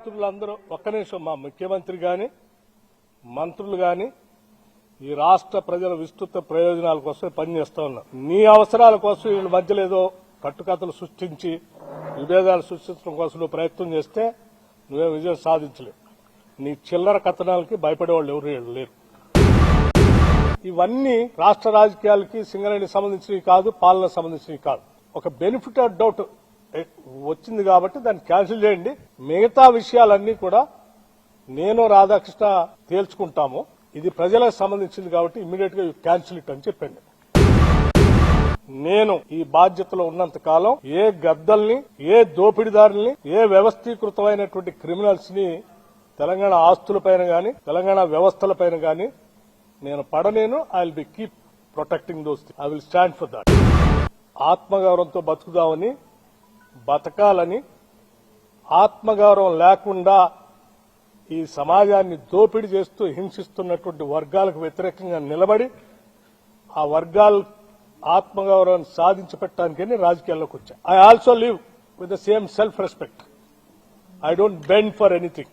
మంత్రులందరూ ఒక్క నిమిషం, మా ముఖ్యమంత్రి గాని మంత్రులు గాని ఈ రాష్ట్ర ప్రజల విస్తృత ప్రయోజనాల కోసం పనిచేస్తా ఉన్నారు. నీ అవసరాల కోసం వీళ్ళ మధ్యలో ఏదో కట్టుకథలు సృష్టించి విభేదాలు సృష్టించడం కోసం నువ్వు ప్రయత్నం చేస్తే నువ్వే విజయం సాధించలేవు. నీ చిల్లర కథనాలకి భయపడేవాళ్ళు ఎవరు లేరు. ఇవన్నీ రాష్ట్ర రాజకీయాలకి సింగరేణికి సంబంధించినవి కాదు, పాలనకు సంబంధించినవి కాదు. ఒక బెనిఫిట్ ఆఫ్ డౌట్ వచ్చింది కాబట్టి దాన్ని క్యాన్సిల్ చేయండి. మిగతా విషయాలన్నీ కూడా నేను రాధాకృష్ణ తేల్చుకుంటాము. ఇది ప్రజలకు సంబంధించింది కాబట్టి ఇమ్మీడియట్ గా క్యాన్సిల్ ఇట్ అని చెప్పండి. నేను ఈ బాధ్యతలో ఉన్నంత కాలం ఏ గద్దల్ని, ఏ దోపిడీదారుల్ని, ఏ వ్యవస్థీకృతమైనటువంటి క్రిమినల్స్ ని తెలంగాణ ఆస్తులపైన గాని తెలంగాణ వ్యవస్థలపైన గాని నేను పడలేను. I will be keep protecting those things. I will stand for that. ఆత్మగౌరవంతో బతుకుదామని, బతకాలని, ఆత్మగౌరవం లేకుండా ఈ సమాజాన్ని దోపిడీ చేస్తూ హింసిస్తున్నటువంటి వర్గాలకు వ్యతిరేకంగా నిలబడి ఆ వర్గాల ఆత్మగౌరవాన్ని సాధించి పెట్టడానికని రాజకీయాల్లోకి వచ్చా. I also live with the same self respect. I don't bend for anything.